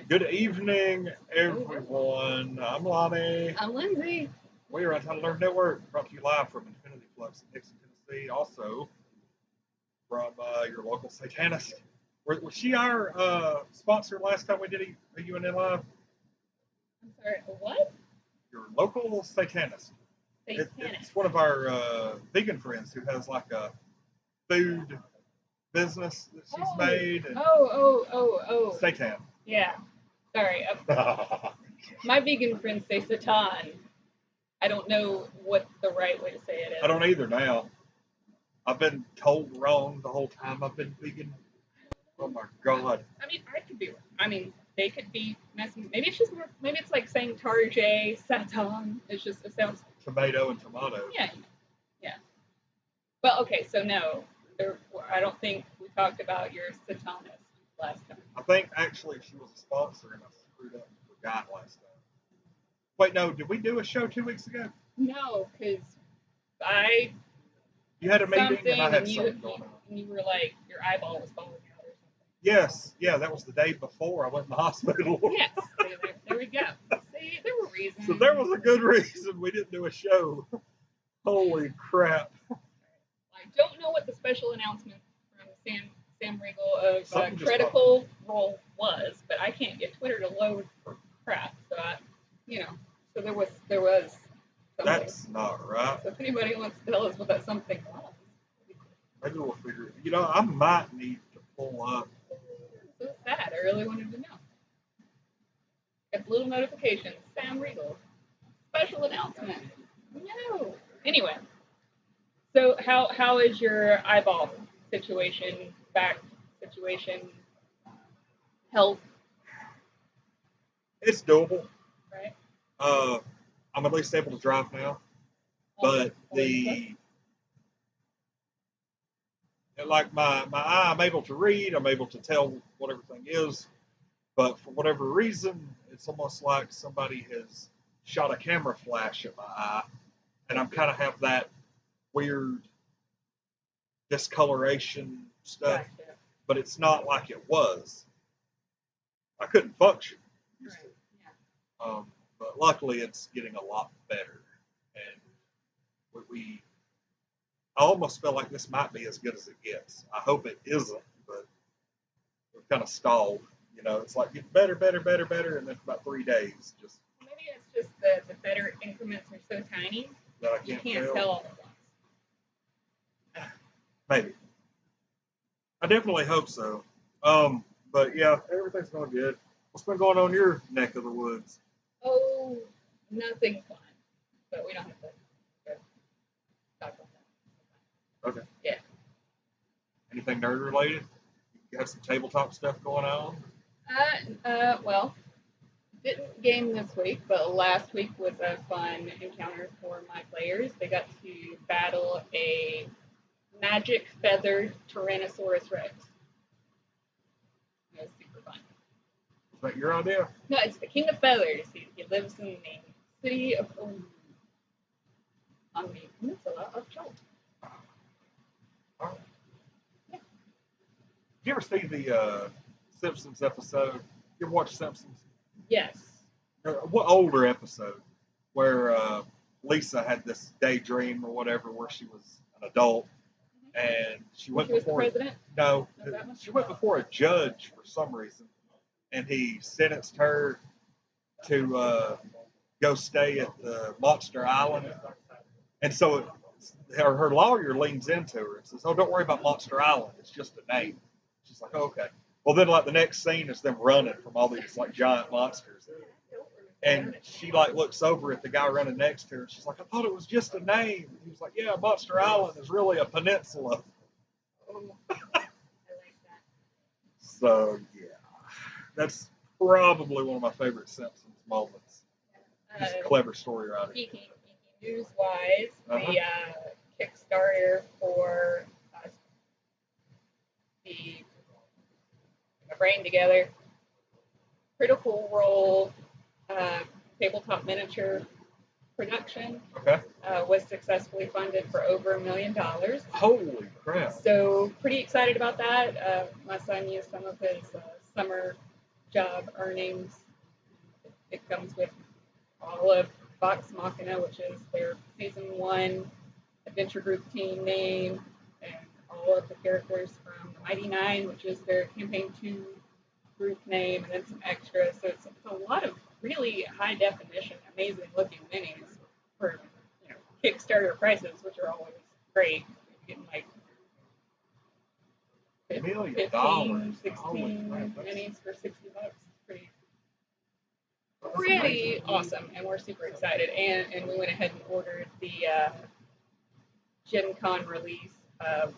Good evening, everyone. I'm Lonnie. I'm Lindsey. We are Untitled Nerd Network, brought to you live from Infinty Flux in Hixson, Tennessee. Also from your local satanist. Was she our sponsor last time we did a UNN live? I'm sorry, what? Your local satanist. It's one of our vegan friends who has like a food business that she's made. And Oh. Satan. Yeah. Sorry. My vegan friends say Satan. I don't know what the right way to say it is. I don't either now. I've been told wrong the whole time I've been vegan. Oh my god. I mean, I could be wrong. I mean, they could be messing. Maybe it's just more. Maybe it's like saying Tarjay, Satan. It sounds. Tomato and tomato. Yeah. Well, okay, so no, I don't think we talked about your satanist last time. I think actually she was a sponsor and I screwed up and forgot last time. Wait, no, did we do a show 2 weeks ago? No, because You had a meeting and I had something going on. And you were like, your eyeball was falling out or something. Yes, yeah, that was the day before I went in the hospital. Yes, there we go. See, there were reasons. So there was a good reason we didn't do a show. Holy crap. I don't know what the special announcement from Sam Riegel of Critical Role was, but I can't get Twitter to load for crap. So so there was something. That's not right. So if anybody wants to tell us what that something was, maybe we'll figure it. I might need to pull up. So sad. I really wanted to know. Got the little notification. Sam Riegel. Special announcement. No. Anyway. So how is your eyeball situation, back situation, health? It's doable. Right. I'm at least able to drive now. But like my eye, I'm able to read, I'm able to tell what everything is. But for whatever reason, it's almost like somebody has shot a camera flash at my eye. And I'm kind of have that weird discoloration stuff, Gotcha. But it's not like it was. I couldn't function. Right. Yeah. But luckily, it's getting a lot better, and I almost feel like this might be as good as it gets. I hope it isn't, but we're kind of stalled. It's like getting better, and then for about 3 days, just maybe it's just the better increments are so tiny that I you can't tell all at once. Maybe. I definitely hope so. But yeah, everything's going good. What's been going on in your neck of the woods? Oh, nothing fun. But we don't have to talk about that. Okay. Yeah. Anything nerd related? You have some tabletop stuff going on? Well, didn't game this week, but last week was a fun encounter for my players. They got to battle a magic feathered Tyrannosaurus Rex. It was super fun. Is that your idea? No, it's the King of Feathers. He lives in the city of on the peninsula of Chult. Yeah. Did you ever see the Simpsons episode? You ever watch Simpsons? Yes. What older episode where Lisa had this daydream or whatever where she was an adult and she went before the president? No, she went before a judge for some reason, and he sentenced her to go stay at the Monster Island. And so her lawyer leans into her and says, "Oh, don't worry about Monster Island. It's just a name." She's like, "Oh, okay." Well, then like the next scene is them running from all these like giant monsters. And she like looks over at the guy running next to her and she's like, "I thought it was just a name." And he was like, "Yeah, Monster Island is really a peninsula." Oh, I like that. So yeah. That's probably one of my favorite Simpsons moments. He's a clever story writer. Speaking news-wise, the Kickstarter for my brain together, Critical Role tabletop miniature production was successfully funded for over $1 million. Holy crap. So pretty excited about that. My son used some of his summer job earnings. It comes with all of Vox Machina, which is their season 1 adventure group team name, and all of the characters from the Mighty Nine, which is their campaign 2 group name, and then some extras. So it's a lot of really high definition, amazing looking minis for Kickstarter prices, which are always great. You're getting like $1 million. 16 minis for $60. Pretty awesome, and we're super excited. And we went ahead and ordered the Gen Con release of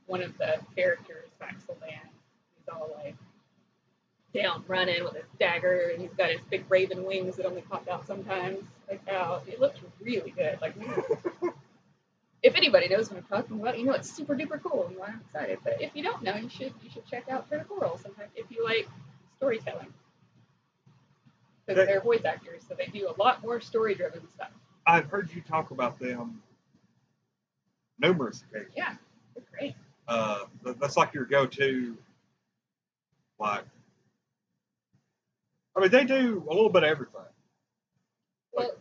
one of the characters, Faxelman. He's all like down running with his dagger, and he's got his big raven wings that only pop out sometimes. Like, it looks really good. Like, if anybody knows what I'm talking about, it's super duper cool, and I'm excited. But if you don't know, you should check out Critical Role sometime if you like storytelling. Because they're voice actors, so they do a lot more story-driven stuff. I've heard you talk about them numerous occasions. Yeah, they're great. That's like your go-to, like, I mean, they do a little bit of everything. Well,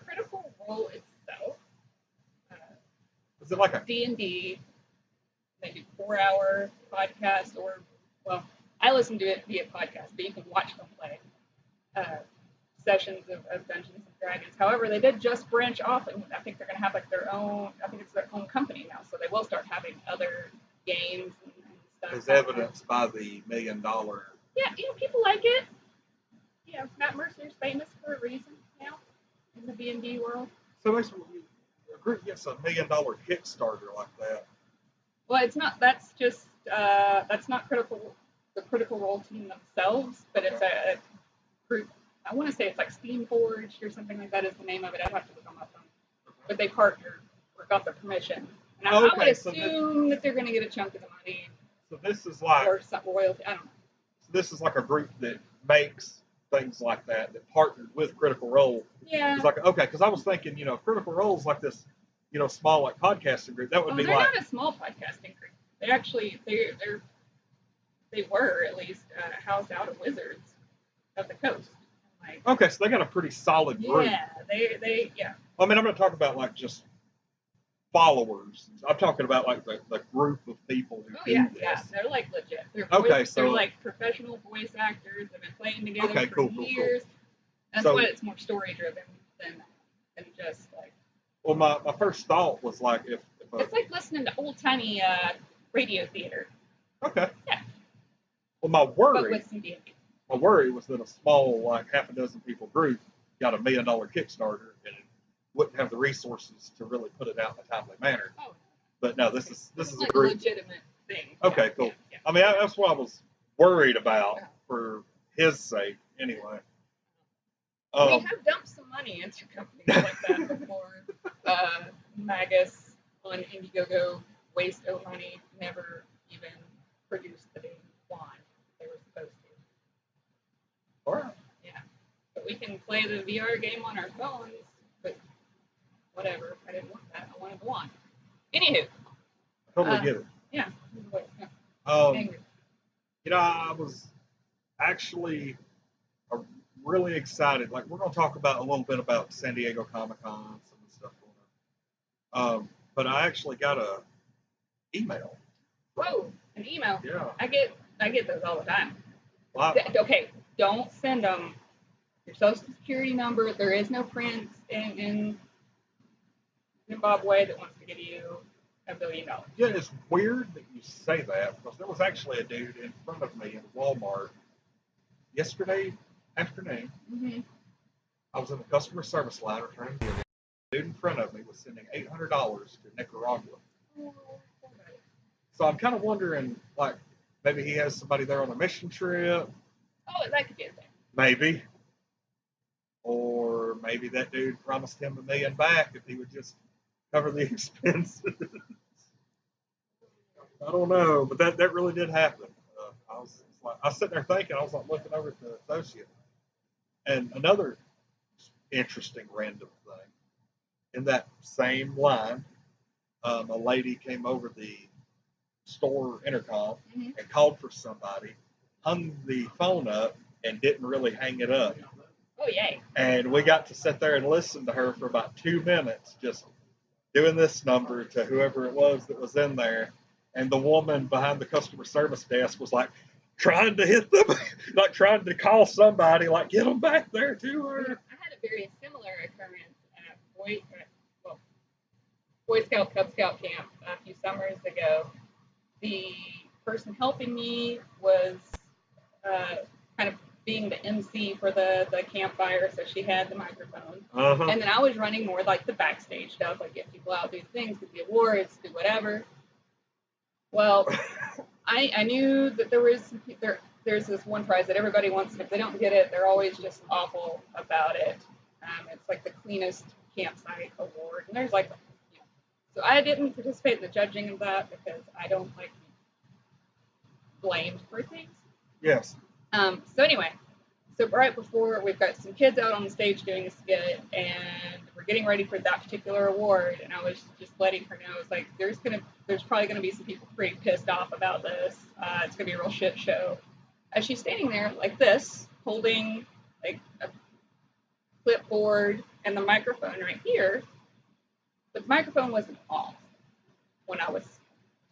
Critical Role itself, is it like a D&D, they do 4-hour podcast, or, well, I listen to it via podcast, but you can watch them play. Sessions of Dungeons and Dragons. However, they did just branch off, and I think they're going to have like their own. I think it's their own company now, so they will start having other games and stuff. As evidenced by the $1 million. Yeah, people like it. Matt Mercer's famous for a reason now in the D&D world. So basically, a group gets $1 million Kickstarter like that. Well, it's not. That's just that's not the Critical Role team themselves, but it's a group. I want to say it's like Steam Forged or something like that is the name of it. I'd have to look on my phone. But they partnered or got the permission. And I would assume that they're going to get a chunk of the money. So this is like... Or some royalty. I don't know. So this is like a group that makes things like that partnered with Critical Role. Yeah. It's like, okay, because I was thinking, Critical Role is like this, small like podcasting group. That would be they're like... They're not a small podcasting group. They actually, they were at least housed out of Wizards of the Coast. Okay, so they got a pretty solid group. Yeah, they. I mean, I'm not talking about like just followers. I'm talking about like the group of people who do this. Yeah, they're like legit. They're like professional voice actors. They've been playing together for years. Cool. That's why it's more story driven than just like. Well, my first thought was like if it's like listening to old timey radio theater. Okay. Yeah. Well, my worry. But with some D&D. My worry was that a small, like half a dozen people group got $1 million Kickstarter and it wouldn't have the resources to really put it out in a timely manner. Oh. But no, this is like a group. Legitimate thing. Okay, cool. Yeah. I mean, that's what I was worried about for his sake, anyway. We have dumped some money into companies like that before. Magus on Indiegogo waste money, never even produced the damn wand they were supposed to. All right. Yeah. But we can play the VR game on our phones, but whatever. I didn't want that. I wanted the wand. Anywho. Totally get it. Yeah. Angry. I was actually really excited. Like, we're going to talk about a little bit about San Diego Comic-Con, some of the stuff going on. But I actually got a email. Whoa, an email. Yeah. I get those all the time. Wow. Okay, don't send them your social security number. There is no prince in Zimbabwe that wants to give you $1 billion. Yeah, it's weird that you say that because there was actually a dude in front of me in Walmart yesterday afternoon. Mm-hmm. I was in the customer service line returning the dude in front of me was sending $800 to Nicaragua. So I'm kind of wondering, like, maybe he has somebody there on a mission trip. Oh, that could be a thing. Maybe. Or maybe that dude promised him $1 million back if he would just cover the expenses. I don't know, but that really did happen. I was sitting there thinking, I was like looking over at the associate. And another interesting random thing, in that same line, a lady came over the store intercom and called for somebody. hung the phone up and didn't really hang it up. Oh, yay. And we got to sit there and listen to her for about 2 minutes, just doing this number to whoever it was that was in there. And the woman behind the customer service desk was like trying to hit them, like trying to call somebody, like get them back there to her. I had a very similar occurrence at Boy Scout, Cub Scout camp a few summers ago. The person helping me was kind of being the MC for the campfire, so she had the microphone. Uh-huh. And then I was running more like the backstage stuff, like get people out, do things, do the awards, do whatever. Well, I knew that there's this one prize that everybody wants, and if they don't get it, they're always just awful about it. It's like the cleanest campsite award, and there's like, so I didn't participate in the judging of that because I don't like to be blamed for things. Yes. So anyway, so right before we've got some kids out on the stage doing a skit, and we're getting ready for that particular award, and I was just letting her know, I was like, there's probably gonna be some people pretty pissed off about this. It's gonna be a real shit show. As she's standing there like this, holding like a clipboard and the microphone right here, but the microphone wasn't off when I was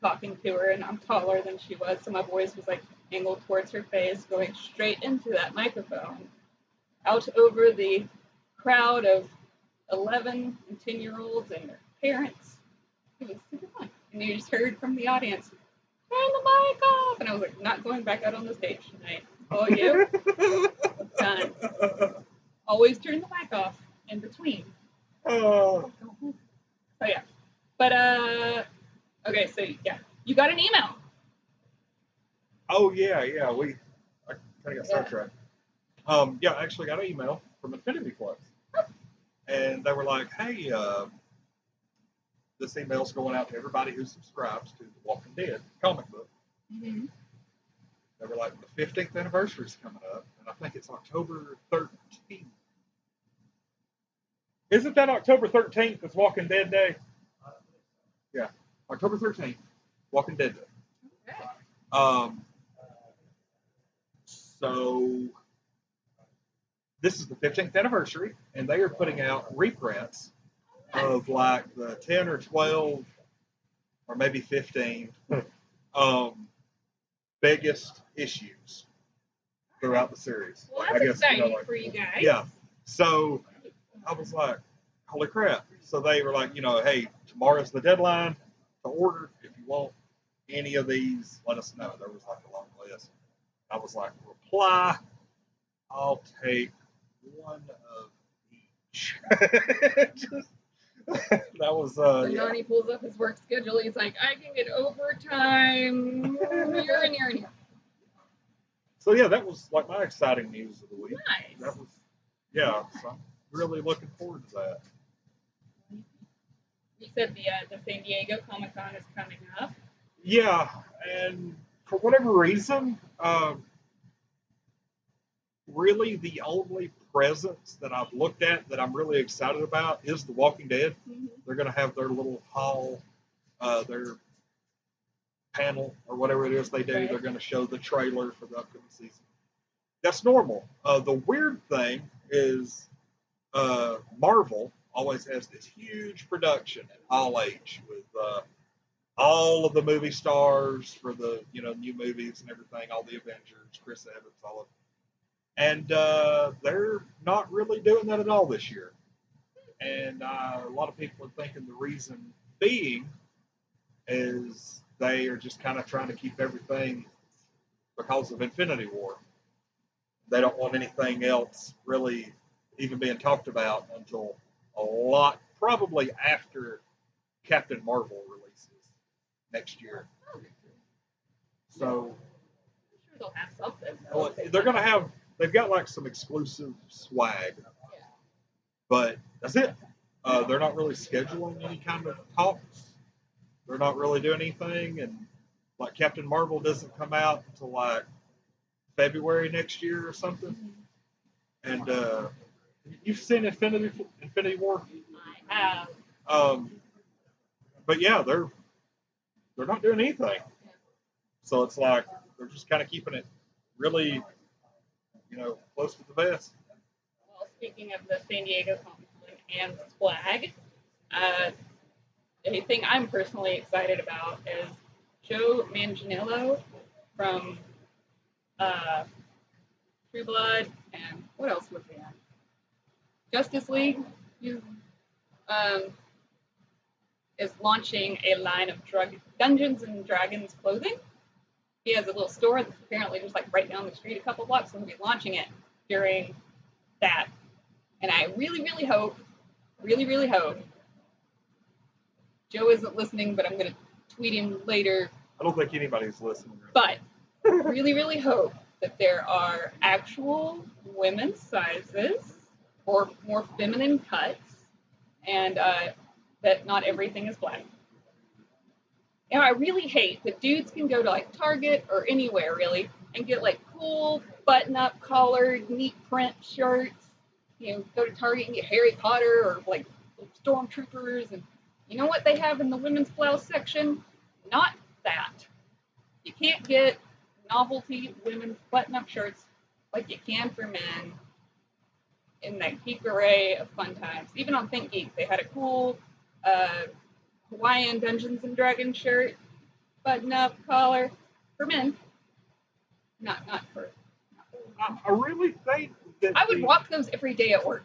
talking to her, and I'm taller than she was, so my voice was like angled towards her face, going straight into that microphone, out over the crowd of 11 and 10-year-olds and their parents. It was super fun. And you just heard from the audience, turn the mic off! And I was like, not going back out on the stage tonight. Oh, you? Done. Always turn the mic off in between. Oh. So yeah. But, okay, so yeah. You got an email. Oh, yeah. I kind of got sidetracked. Yeah, I actually got an email from Infinty Flux. And they were like, hey, this email's going out to everybody who subscribes to the Walking Dead comic book. Mm-hmm. They were like, the 15th anniversary is coming up, and I think it's October 13th. Isn't that October 13th? It's Walking Dead Day? Yeah, October 13th, Walking Dead Day. Okay. So this is the 15th anniversary, and they are putting out reprints of like the 10 or 12 or maybe 15 biggest issues throughout the series. Well, that's exciting for you guys. Yeah. So I was like, holy crap. So they were like, hey, tomorrow's the deadline to order. If you want any of these, let us know. There was like a long list. I was like, reply. I'll take one of each. That was And yeah. Donnie pulls up his work schedule. He's like, I can get overtime here and here and here. So yeah, that was like my exciting news of the week. Nice. That was yeah. So I'm really looking forward to that. You said the San Diego Comic Con is coming up. Yeah, and for whatever reason, really the only presence that I've looked at that I'm really excited about is The Walking Dead. Mm-hmm. They're going to have their little hall, their panel or whatever it is they do. Right. They're going to show the trailer for the upcoming season. That's normal. The weird thing is Marvel always has this huge production at All Age with all of the movie stars for the new movies and everything, all the Avengers, Chris Evans, all of them. And they're not really doing that at all this year. And a lot of people are thinking the reason being is they are just kind of trying to keep everything because of Infinity War. They don't want anything else really even being talked about until a lot, probably after Captain Marvel releases next year. So I'm sure they'll have something. well, they're going to have, they've got like some exclusive swag, but that's it. They're not really scheduling any kind of talks. They're not really doing anything. And like Captain Marvel doesn't come out until like February next year or something. And you've seen Infinity War? I have. But yeah, they're not doing anything. So it's like they're just kind of keeping it really, close to the vest. Well, speaking of the San Diego Comic-Con and Swag, a thing I'm personally excited about is Joe Manganiello from True Blood, and what else was he on? Justice League. He is launching a line of Dungeons and Dragons clothing. He has a little store that's apparently just like right down the street a couple blocks, and he'll be launching it during that. And I really, really hope, Joe isn't listening, but I'm going to tweet him later. I don't think anybody's listening. But really, really hope that there are actual women's sizes or more feminine cuts, and that not everything is black. I really hate that dudes can go to like Target or anywhere really and get like cool button-up collared, neat print shirts. Go to Target and get Harry Potter or like stormtroopers, and you know what they have in the women's blouse section? Not that. You can't get novelty women's button-up shirts like you can for men in that geek array of fun times. Even on Think Geek, they had a cool Hawaiian Dungeons and Dragons shirt, button-up collar for men. Not for. I really think that I would rock those every day at work.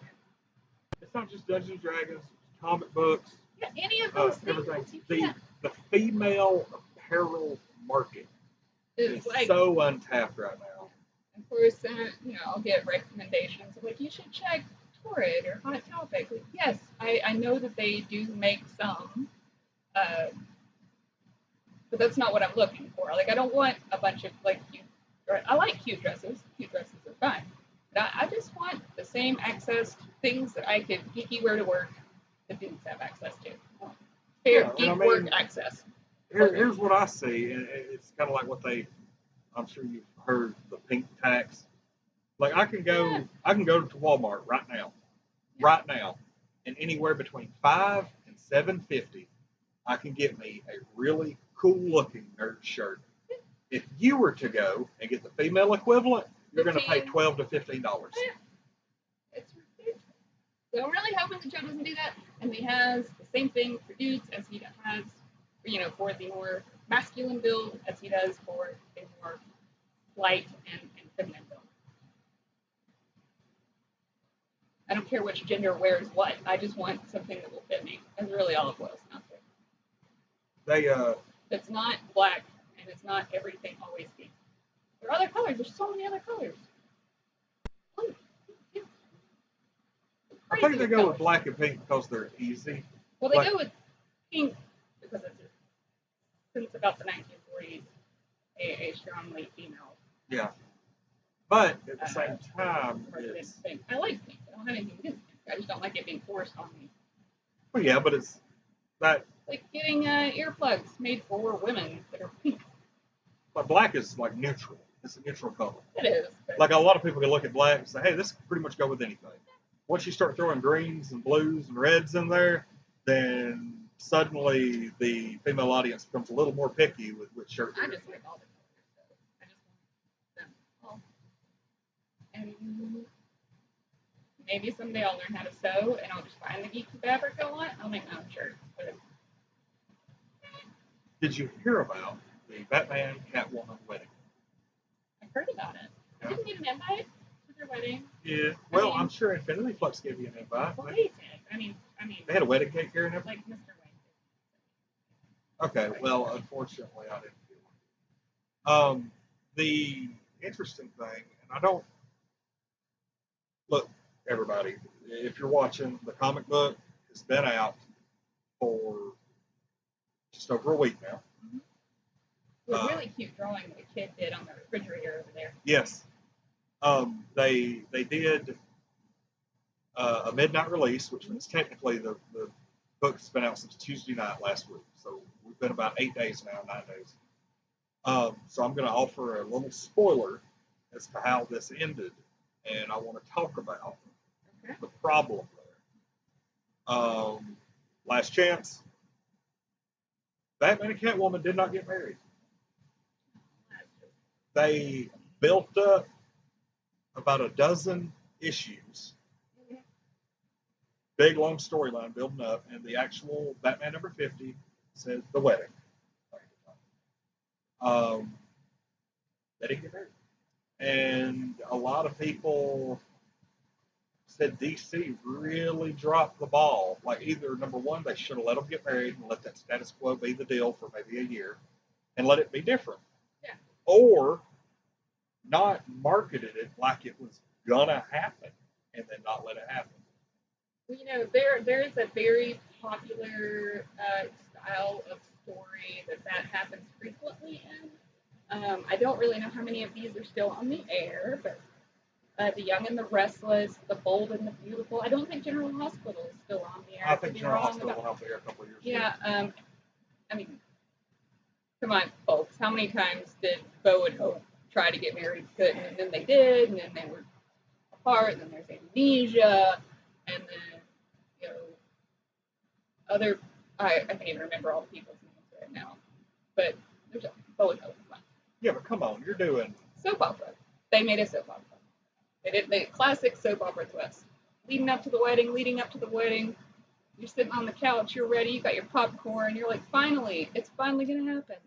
It's not just Dungeons and Dragons, comic books. Yeah, any of those everything. things. The female apparel market is like, so untapped right now. Of course, I'll get recommendations of like, you should check Torrid or Hot Topic. Like, yes, I know that they do make some, but that's not what I'm looking for. Like, I don't want a bunch of like cute. I like cute dresses. Cute dresses are fine. But I just want the same access to things that I could geeky wear to work that dudes have access to. Fair geek work access. Here's what I see, and it's kind of like what I'm sure you've heard, the pink tax. Like I can go to Walmart right now, and anywhere between $5 and $7.50, I can get me a really cool looking nerd shirt. If you were to go and get the female equivalent, you're going to pay $12 to $15. It's ridiculous. So I'm really hoping that Joe doesn't do that, and he has the same thing for dudes as he has, for the more masculine build as he does for a more light and feminine build. I don't care which gender wears what. I just want something that will fit me. That's really all it boils down to. It's not black, and it's not everything always pink. There are other colors. There's so many other colors. I think they go with black and pink because they're easy. Well, they go with pink because it's since about the 1940s a strongly female. Yeah. But at the same time, I like pink. I don't have anything against pink. I just don't like it being forced on me. Well, yeah, but it's that. Like getting earplugs made for women that are pink. But black is like neutral. It's a neutral color. It is. Like a lot of people can look at black and say, hey, this can pretty much go with anything. Once you start throwing greens and blues and reds in there, then suddenly the female audience becomes a little more picky with which shirt. I just like all the colors. I just want them all. And maybe someday I'll learn how to sew, and I'll just find the geeky fabric I want. I'll make my own shirts. But did you hear about the Batman Catwoman wedding? I've heard about it. I didn't get an invite to their wedding. Yeah. Well, I'm sure Infinity Flux gave you an invite. Well, they did. I mean, they had a wedding cake here and everything. Like Mr. Wayne. Okay. Well, unfortunately, I didn't do it. The interesting thing, and I don't look, everybody. If you're watching, the comic book has been out for just over a week now. Mm-hmm. It was a really cute drawing that a kid did on the refrigerator over there. Yes. They did a midnight release, which means technically the book's been out since Tuesday night last week. So we've been about 8 days now, 9 days. So I'm going to offer a little spoiler as to how this ended, and I want to talk about the problem there. Last chance. Batman and Catwoman did not get married. They built up about a dozen issues, big long storyline building up, and the actual Batman number 50 says the wedding. They didn't get married. And a lot of people said DC really dropped the ball. Like, either, number one, they should have let them get married and let that status quo be the deal for maybe a year and let it be different. Yeah. Or not marketed it like it was gonna happen and then not let it happen. Well, there is a very popular style of story that happens frequently in. I don't really know how many of these are still on the air, but The Young and the Restless, The Bold and the Beautiful. I don't think General Hospital is still on the air. I think General Hospital went off the air a couple of years ago. Yeah, I mean, come on, folks. How many times did Bo and Hope try to get married, couldn't, and then they did, and then they were apart, and then there's amnesia, and then, other, I can't even remember all the people's names right now, but there's Bo and Hope. Yeah, but come on, you're doing soap opera. They made a soap opera. They did the classic soap opera twist. Leading up to the wedding, you're sitting on the couch, you're ready, you got your popcorn, you're like, finally, it's finally going to happen.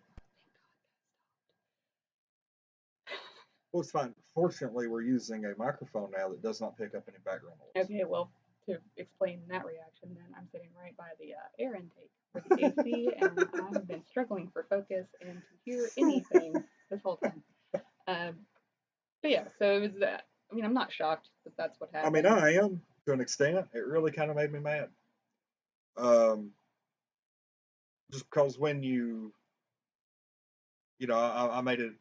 Well, it's fine. Fortunately, we're using a microphone now that does not pick up any background noise. Okay, well, to explain that reaction, then I'm sitting right by the air intake for the AC, and I've been struggling for focus and to hear anything this whole time. But yeah, so it was that. I mean, I'm not shocked that that's what happened. I mean, I am to an extent. It really kind of made me mad. Just because when I made it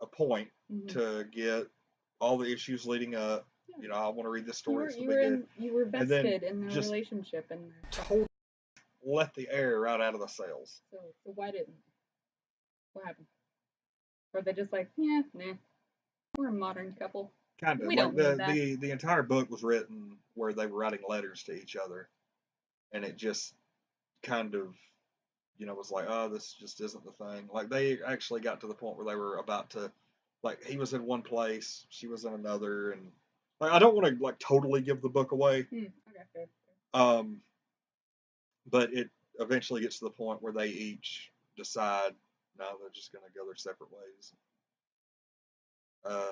a point to get all the issues leading up. Yeah. I want to read this story. You were vested in the relationship and totally let the air right out of the sails. So why didn't? What happened? Or they just like, yeah, nah, we're a modern couple. Kind of. We don't need that. The entire book was written where they were writing letters to each other, and it just kind of, was like, oh, this just isn't the thing. Like, they actually got to the point where they were about to, like, he was in one place, she was in another, and like, I don't want to like totally give the book away. Okay. But it eventually gets to the point where they each decide, no, they're just going to go their separate ways. I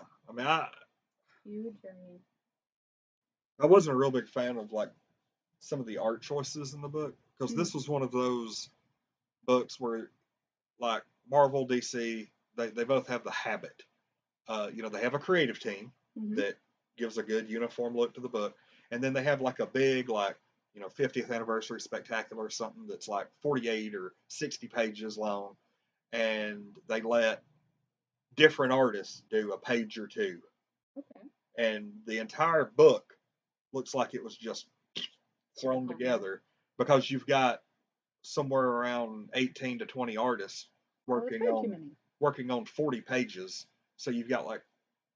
wasn't a real big fan of like some of the art choices in the book, because this was one of those books where, like, Marvel, DC, they both have the habit. They have a creative team that gives a good uniform look to the book, and then they have like a big, like, 50th anniversary spectacular or something that's like 48 or 60 pages long, and they let different artists do a page or two. Okay. And the entire book looks like it was just thrown together, because you've got somewhere around 18 to 20 artists working on 40 pages. So you've got like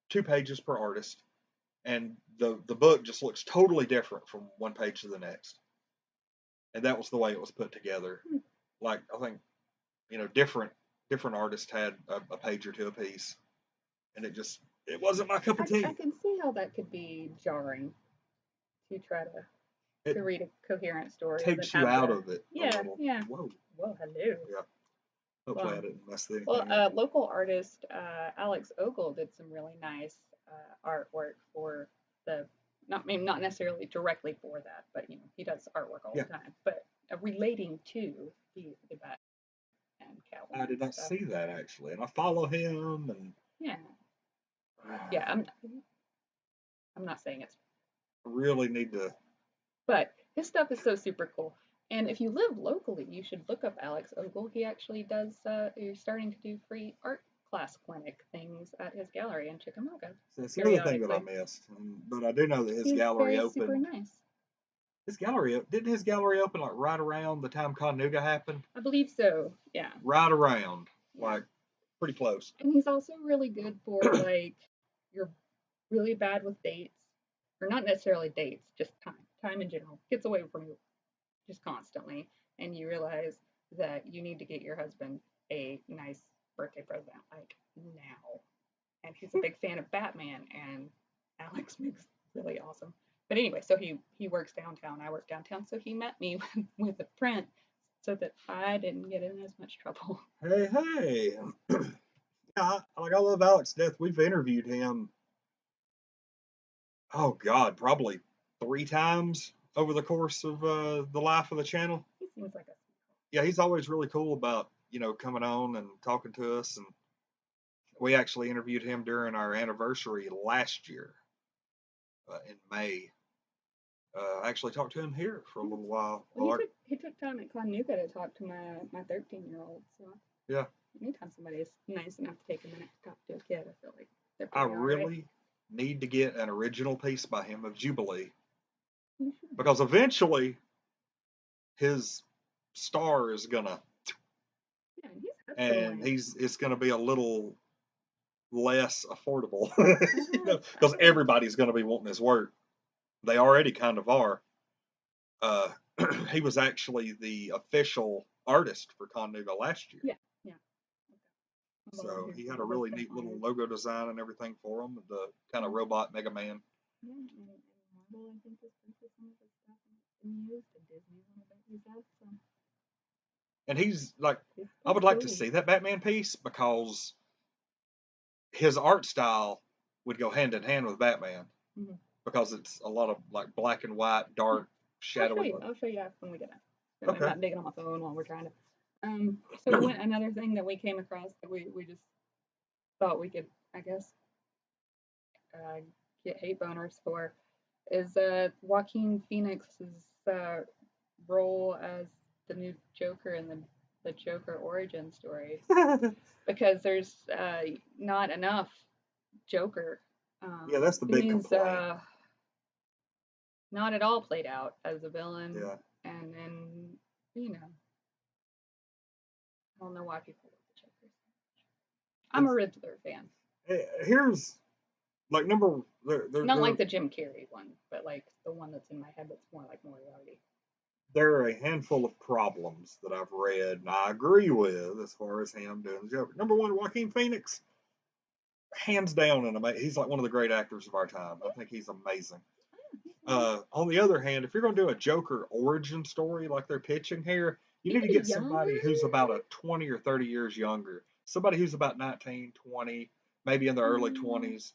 2 pages per artist, and the book just looks totally different from one page to the next. And that was the way it was put together. Like, I think, different artists had a page or two apiece, and it wasn't my cup of tea. I can see how that could be jarring to try to read a coherent story. Takes you out of it. Yeah. Whoa, hello. Yeah. Hopefully I didn't mess anything up. Well, local artist Alex Ogle did some really nice artwork for not necessarily directly for that, but he does artwork all the time, but relating to the Bat and Catwoman. I did not see that, actually, and I follow him, and I'm not saying it's really need to, but his stuff is so super cool. And if you live locally, you should look up Alex Ogle. He actually does. He's starting to do free art class clinic things at his gallery in Chickamauga. So that's the other thing that I missed, but I do know that his gallery opened. Super nice. Didn't his gallery open like right around the time Chattanooga happened? I believe so. Yeah. Right around, like pretty close. And he's also really good for like you're really bad with dates, or not necessarily dates, just time in general gets away from you just constantly, and you realize that you need to get your husband a nice birthday present like now, and he's a big fan of Batman, and Alex makes really awesome. But anyway, so he works downtown. I work downtown, so he met me with a print so that I didn't get in as much trouble. Hey. Yeah, I love Alex to death. We've interviewed him, oh God, probably 3 times over the course of the life of the channel. He seems like a Yeah, he's always really cool about, coming on and talking to us. And we actually interviewed him during our anniversary last year in May. I actually talked to him here for a little while. Well, he took time at Chattanooga to talk to my 13-year-old. So yeah, anytime somebody is nice enough to take a minute to talk to a kid, I feel like they're I pretty really alright. need to get an original piece by him of Jubilee, because eventually his star is gonna, Yeah, and it's gonna be a little less affordable, because everybody's gonna be wanting his work. They already kind of are. He was actually the official artist for Chattanooga last year. Yeah. So he had a really neat little logo design and everything for him, the kind of robot Mega Man. Yeah, and Marvel, I think, is purchased some of his stuff and used, and Disney a little bit used that. So. And he's like, I would like to see that Batman piece, because his art style would go hand in hand with Batman, because it's a lot of like black and white, dark, shadowy. I'll show you after when we get out. Okay. I'm not digging on my phone while we're trying to. So another thing that we came across that we just thought we could, I guess, get hate boners for is Joaquin Phoenix's role as the new Joker in the Joker origin story. Because there's not enough Joker. Yeah, that's the big complaint. Not at all played out as a villain. Yeah. And then, I don't know why people love the Joker. I'm a Riddler fan. Here's like not like the Jim Carrey one, but like the one that's in my head that's more like Moriarty. There are a handful of problems that I've read and I agree with as far as him doing the Joker. Number one, Joaquin Phoenix, hands down, he's like one of the great actors of our time. I think he's amazing. On the other hand, if you're going to do a Joker origin story like they're pitching here, you need to get somebody who's about a 20 or 30 years younger. Somebody who's about 19, 20, maybe in their early 20s.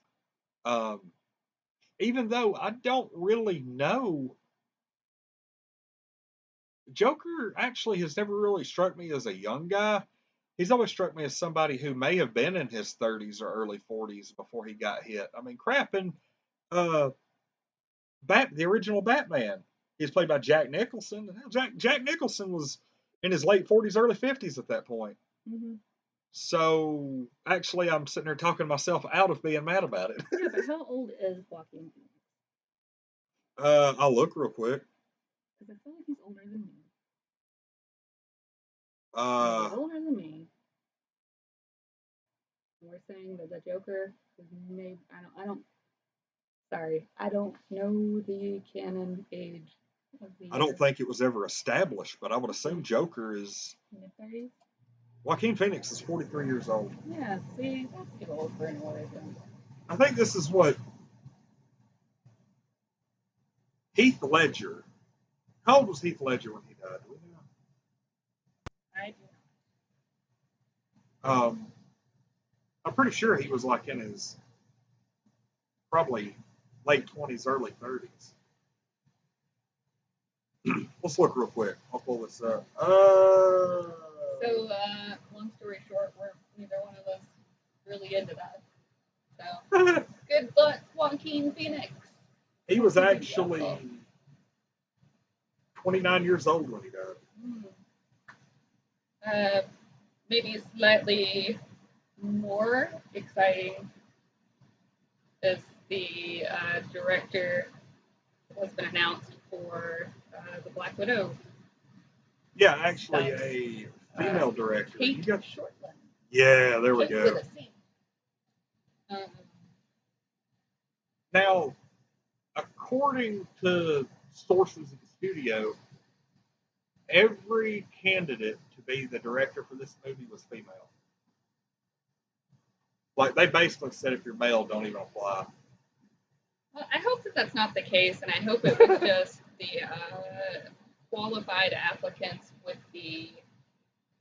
Even though I don't really know, Joker actually has never really struck me as a young guy. He's always struck me as somebody who may have been in his 30s or early 40s before he got hit. I mean, crap, and the original Batman, he's played by Jack Nicholson. Jack Nicholson was in his late 40s, early 50s at that point. Mm-hmm. So, actually, I'm sitting there talking myself out of being mad about it. Yeah, but how old is Joaquin Phoenix? I'll look real quick. Because I feel like he's older than me. He's older than me. And we're saying that the Joker is maybe, I don't know the canon age of the year. I don't think it was ever established, but I would assume Joker is mid-30s. Joaquin Phoenix is 43 years old. Yeah, see, that's too old for an origin. I think this is what Heath Ledger. How old was Heath Ledger when he died? Do we know? I do not. I'm pretty sure he was like in his probably late 20s, early 30s. Let's look real quick. I'll pull this up. So, long story short, we're neither one of us really into that. So, good luck, Joaquin Phoenix. He was actually 29 years old when he died. Maybe slightly more exciting is the director has been announced for the Black Widow. Yeah, actually a female director. Kate Shortland. Yeah, there we go. Now, according to sources at the studio, every candidate to be the director for this movie was female. Like they basically said, if you're male, don't even apply. Well, I hope that that's not the case, and I hope it was just the qualified applicants with the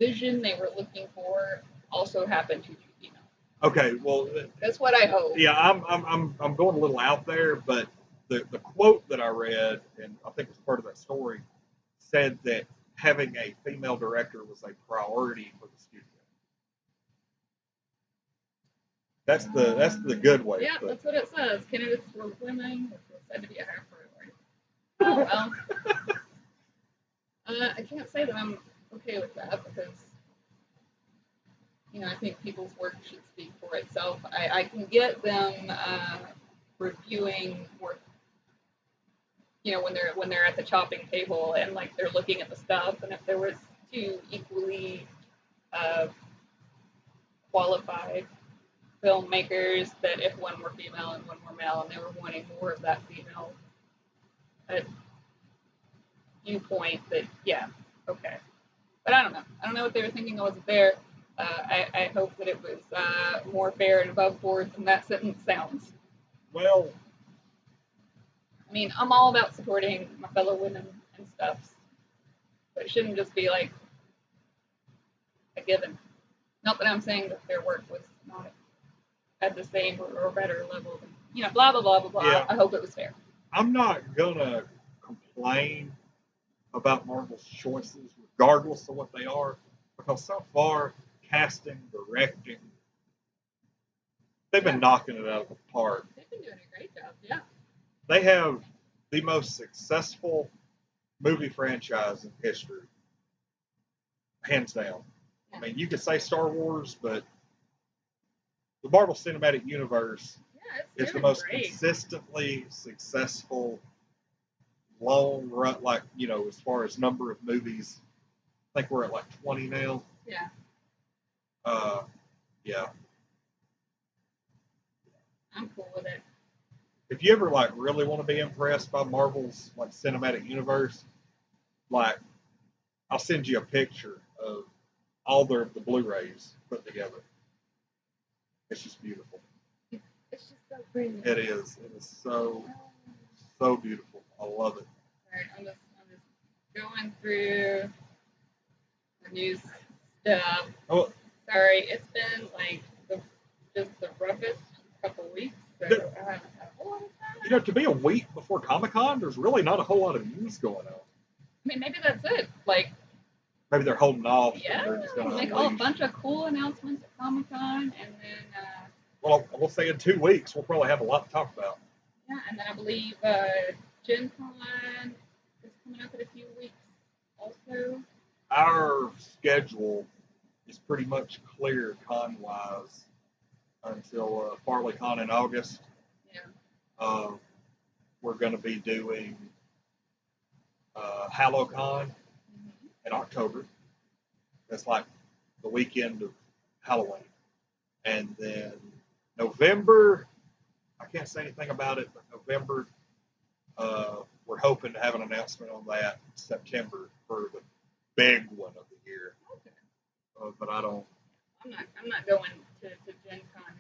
vision they were looking for also happened to be female. Okay, well, That's what I hope. yeah, I'm going a little out there, but the quote that I read, and I think it was part of that story, said that having a female director was a priority for the studio. That's the good way. Yeah, that's what it says. Candidates were women, which was said to be a high priority. Oh, well. I can't say that I'm okay with that because, I think people's work should speak for itself. I can get them reviewing work, when they're at the chopping table and like they're looking at the stuff, and if there was two equally qualified filmmakers, that if one were female and one were male, and they were wanting more of that female viewpoint, that yeah, okay. But I don't know. I don't know what they were thinking. I wasn't there. I hope that it was more fair and above board than that sentence sounds. Well, I mean, I'm all about supporting my fellow women and stuff, but it shouldn't just be like a given. Not that I'm saying that their work was not at the same or better level than, blah, blah, blah, blah, blah. Yeah. I hope it was fair. I'm not gonna complain about Marvel's choices, regardless of what they are, because so far, casting, directing, they've been knocking it out of the park. They've been doing a great job, yeah. They have the most successful movie franchise in history, hands down. Yeah. I mean, you could say Star Wars, but the Marvel Cinematic Universe is the most consistently successful, long run, like, as far as number of movies. I think we're at like 20 now. Yeah. Yeah. I'm cool with it. If you ever like really want to be impressed by Marvel's like cinematic universe, like I'll send you a picture of all the Blu-rays put together. It's just beautiful. It's just so pretty. It is. It is so beautiful. I love it. All right, I'm just going through the news stuff. Oh, sorry, it's been like just the roughest couple weeks. So I haven't had a whole lot of time. To be a week before Comic-Con, there's really not a whole lot of news going on. I mean, maybe that's it. Like, maybe they're holding off. Yeah, they're just gonna make a bunch of cool announcements at Comic-Con, and then. Well, we'll say in 2 weeks we'll probably have a lot to talk about. Yeah, and then I believe Gen Con is coming up in a few weeks also. Our schedule is pretty much clear con-wise until Farley Con in August. Yeah. We're going to be doing HalloCon in October. That's like the weekend of Halloween. And then November, I can't say anything about it, but November, we're hoping to have an announcement on that in September for the big one of the year. Okay. But I don't. I'm not going to Gen Con.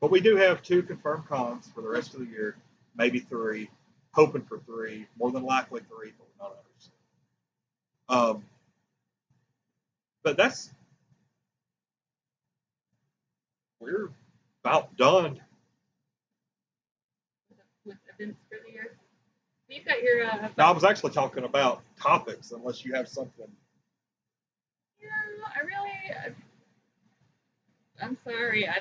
But we do have 2 confirmed cons for the rest of the year, maybe 3, hoping for 3, more than likely 3, but we're not others. But we're about done. With events for the year. You've got your. No, I was actually talking about topics, unless you have something. Yeah, I'm sorry. I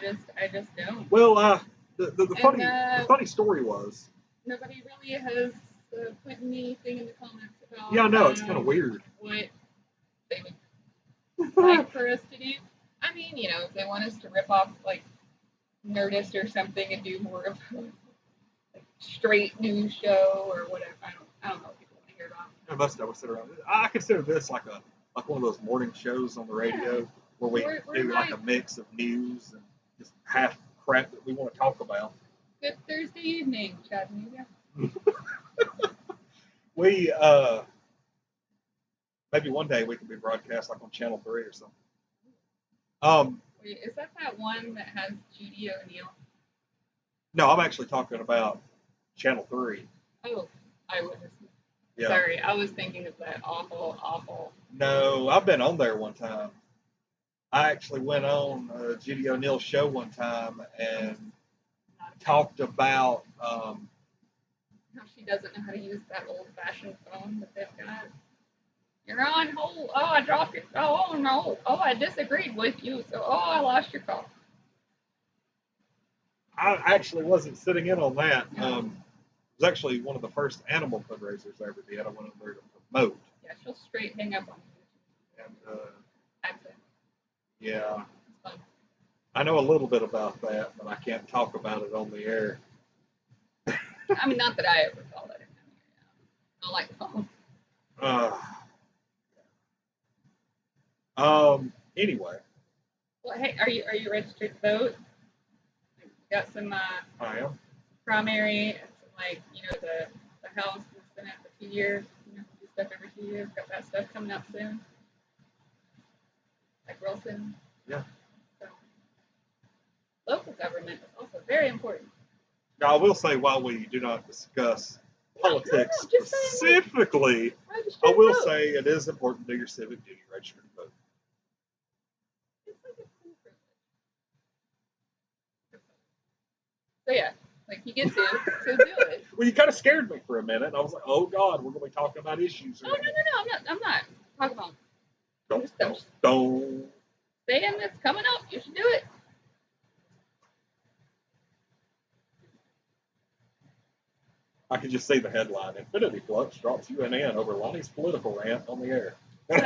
just don't. Well, the funny story was. Nobody really has put anything in the comments about. Yeah, I know, it's kind of weird. What they would like for us to do. I mean, if they want us to rip off like Nerdist or something and do more of a straight news show or whatever. I don't know what people want to hear about. I must never sit around. I consider this like one of those morning shows on the radio where we do like a mix of news and just half crap that we want to talk about. Good Thursday evening, Chattanooga. We maybe one day we can be broadcast like on Channel 3 or something. Wait, is that one that has Judy O'Neill? No, I'm actually talking about Channel 3. Oh, Eyewitness. Yeah. Sorry, I was thinking of that awful. No, I've been on there one time. I actually went on Judy O'Neill's show one time and talked about how she doesn't know how to use that old-fashioned phone that they've got. You're on hold. Oh, I dropped your. Oh no. Oh, I disagreed with you. So, I lost your call. I actually wasn't sitting in on that. It was actually one of the first animal fundraisers I ever did. I went on there to promote. Yeah, she'll straight hang up on you. And Accent. Yeah. It's fun. I know a little bit about that, but I can't talk about it on the air. I mean, not that I ever call that in here. I don't like the phone. Anyway. Well, hey, are you registered to vote? You got some I am. primary and some, like, the House and the Senate for 2 years. Do stuff every 2 years. Got that stuff coming up soon. Like real soon. Yeah. So, local government is also very important. Now, I will say, while we do not discuss politics specifically, I will say it is important to do your civic duty, register to vote. So yeah, like you get to, so do it. Well, you kind of scared me for a minute. I was like, oh God, we're going to be talking about issues. No, I'm not talking about. Don't. Saying it's coming up, you should do it. I could just see the headline: Infinity Flux drops UNN over Lonnie's political rant on the air. No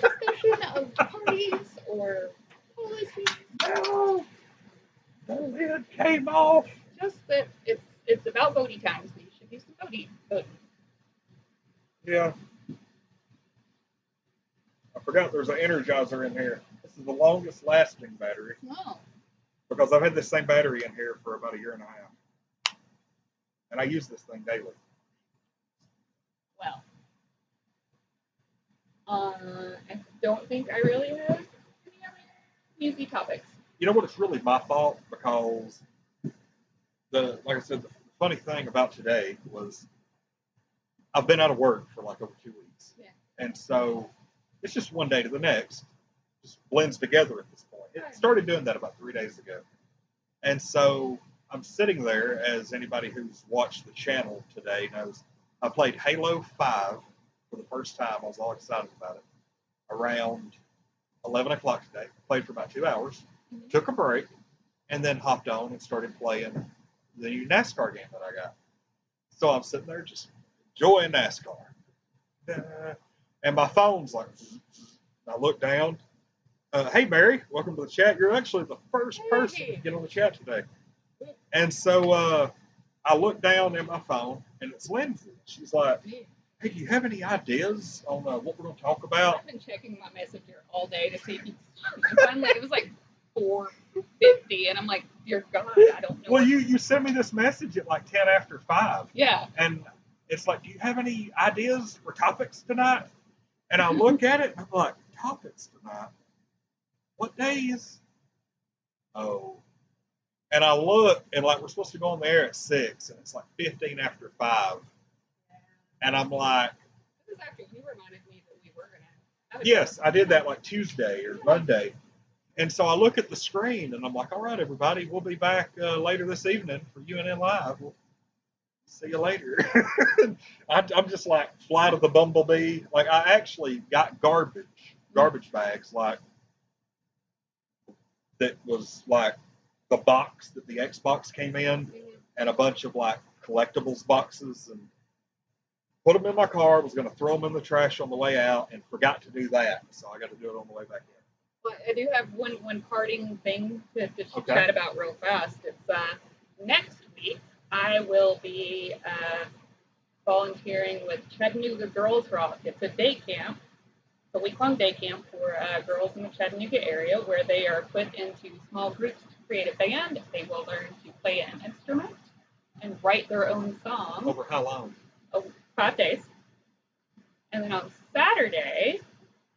discussion of parties or policies. No, the lid came off. Just that it's about voting time, so you should do some voting. Yeah. I forgot there's an Energizer in here. This is the longest lasting battery. No. Because I've had this same battery in here for about a year and a half. And I use this thing daily. Well. I don't think I really have any other easy topics. You know what? It's really my fault because like I said, the funny thing about today was I've been out of work for like over 2 weeks. Yeah. And so it's just one day to the next. Just blends together at this point. It started doing that about 3 days ago. And so I'm sitting there, as anybody who's watched the channel today knows, I played Halo 5 for the first time. I was all excited about it. Around 11 o'clock today. Played for about 2 hours. Mm-hmm. Took a break. And then hopped on and started playing the new NASCAR game that I got. So I'm sitting there just enjoying NASCAR. And my phone's like, I look down. Hey, Mary, welcome to the chat. You're actually the first person to get on the chat today. And so I look down at my phone, and it's Lindsay. She's like, hey, do you have any ideas on what we're going to talk about? I've been checking my messenger all day to see if you finally, it was like 4:50, and I'm like, dear God, I don't know. Well, you sent me this message at like 10 after 5. Yeah. And it's like, do you have any ideas for topics tonight? And I look at it, and I'm like, topics tonight? What days? Oh. And I look, and like, we're supposed to go on the air at 6, and it's like 15 after 5. And I'm like, this is after you reminded me that we were going to. Yes, I did that like Tuesday or Monday. And so I look at the screen, and I'm like, all right, everybody, we'll be back later this evening for UNN Live. We'll see you later. I'm just like flight of the bumblebee. Like, I actually got garbage bags, like, that was like the box that the Xbox came in, and a bunch of like collectibles boxes, and put them in my car. Was going to throw them in the trash on the way out, and forgot to do that. So I got to do it on the way back in. Well, I do have one parting thing to chat about real fast. It's next week I will be volunteering with Chattanooga Girls Rock. It's a day camp. It's a week-long day camp for girls in the Chattanooga area, where they are put into small groups to create a band. They will learn to play an instrument and write their own song. Over how long? Over 5 days. And then on Saturday,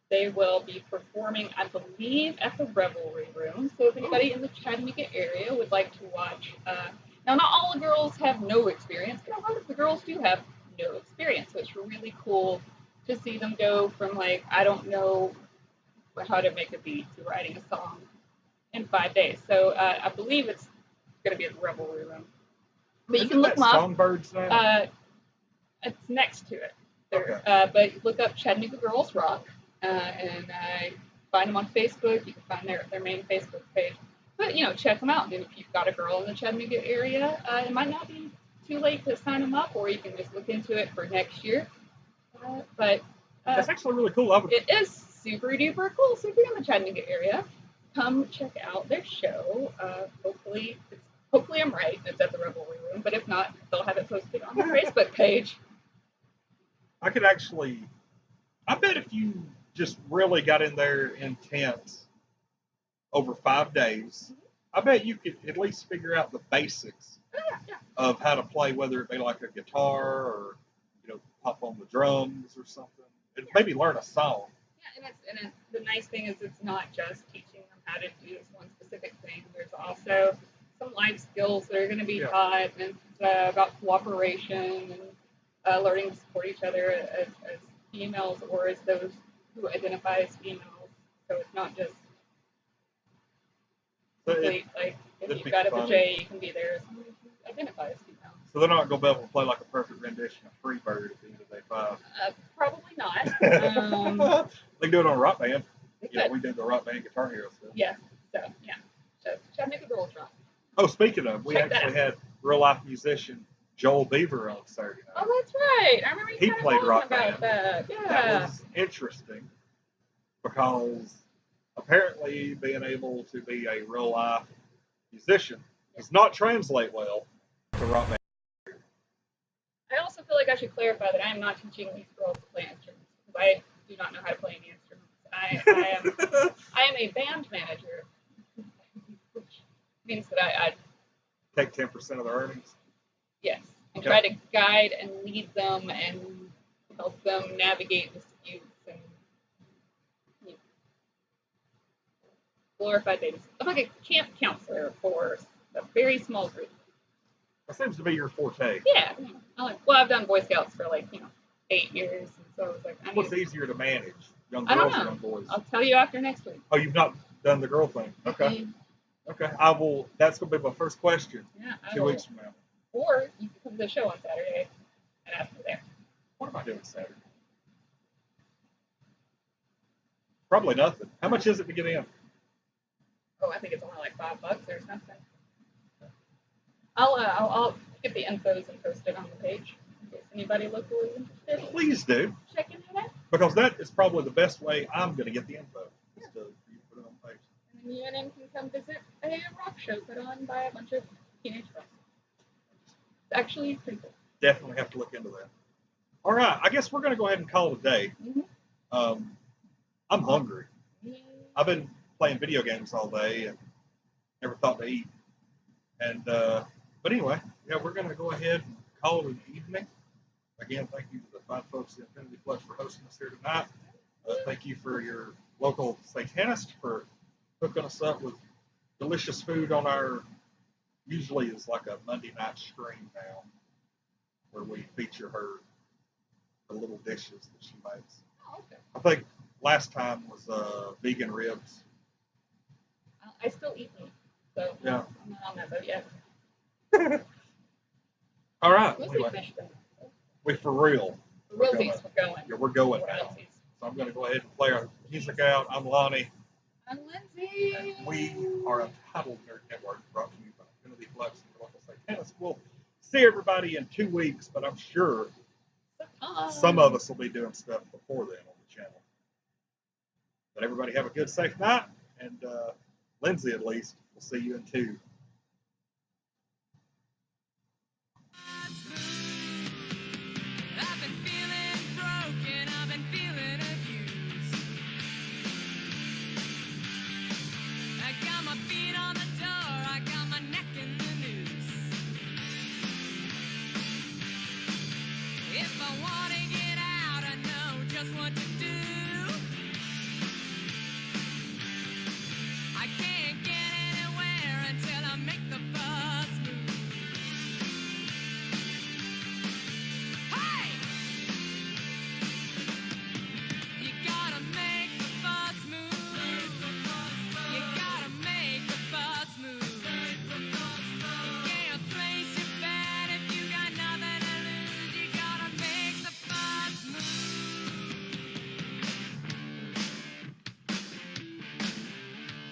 They will be performing, I believe, at the Revelry Room. So if anybody in the Chattanooga area would like to watch, now not all the girls have no experience, but a lot of the girls do have no experience. So it's really cool to see them go from like, I don't know how to make a beat to writing a song in 5 days. So I believe it's going to be at the Revelry Room. But you can look them up. Songbirds now? It's next to it. Okay. But look up Chattanooga Girls Rock. And find them on Facebook. You can find their main Facebook page. But, check them out. And if you've got a girl in the Chattanooga area, it might not be too late to sign them up, or you can just look into it for next year. But that's actually really cool. It is super duper cool. So if you're in the Chattanooga area, come check out their show. Hopefully I'm right. It's at the Revelry Room. But if not, they'll have it posted on their Facebook page. I bet if you just really got in there intense over 5 days, I bet you could at least figure out the basics of how to play, whether it be like a guitar or, pop on the drums or something. And maybe learn a song. Yeah, and the nice thing is it's not just teaching them how to do this one specific thing. There's also some life skills that are going to be taught, and it's about cooperation and learning to support each other as females or as those who identify as females. So it's not just complete, like, if you've got a J, you can be there as somebody who identifies as female. So they're not going to be able to play like a perfect rendition of Freebird at the end of day 5? Probably not. They can do it on a rock band. Yeah, we did the rock band Guitar Hero stuff. Yeah, so Chattanooga Girls Rock. Oh, speaking of, we actually had real-life musician Joel Beaver on Saturday night. Oh, that's right. I remember he played rock about band. That. Yeah. That was interesting because apparently being able to be a real-life musician does not translate well to rock band. I also feel like I should clarify that I am not teaching these girls to play instruments because I do not know how to play any instruments. I am a band manager, which means that I take 10% of their earnings. Yes, and try to guide and lead them and help them navigate disputes and glorified babies. I'm like a camp counselor for a very small group. That seems to be your forte. Yeah. I've done Boy Scouts for 8 years, and so I was like, what's easier to manage, young girls or young boys? I'll tell you after next week. Oh, you've not done the girl thing? Okay. Mm-hmm. Okay. I will. That's going to be my first question. Yeah. 2 weeks from now. Or you can come to the show on Saturday and ask me there. What am I doing Saturday? Probably nothing. How much is it to get in? Oh, I think it's only like $5 or something. I'll get the infos and post it on the page in case anybody locally is interested. Please do. Check into that. Because that is probably the best way I'm going to get the info. Is to put it on the page. And then UNN can come visit a rock show put on by a bunch of teenage girls. It's actually pretty cool. Definitely have to look into that. All right. I guess we're going to go ahead and call it a day. Mm-hmm. I'm hungry. I've been playing video games all day and never thought to eat. And but anyway, we're going to go ahead and call it an evening. Again, thank you to the fine folks at Infinty Flux for hosting us here tonight. Thank you for your local satanist for hooking us up with delicious food on our, usually is like a Monday night stream now, where we feature her, the little dishes that she makes. Oh, okay. I think last time was vegan ribs. I still eat meat, so yeah. I'm not on that boat yet. All right. Anyway, fish we for real. We're going. Yeah, we're going now. So I'm going to go ahead and play our music out. I'm Lonnie. I'm Lindsey. And we are Untitled Nerd Network, brought to you by Infinty Flux and the local satanist. We'll see everybody in 2 weeks, but I'm sure some of us will be doing stuff before then on the channel. But everybody have a good, safe night, and Lindsey, at least, we'll see you in 2.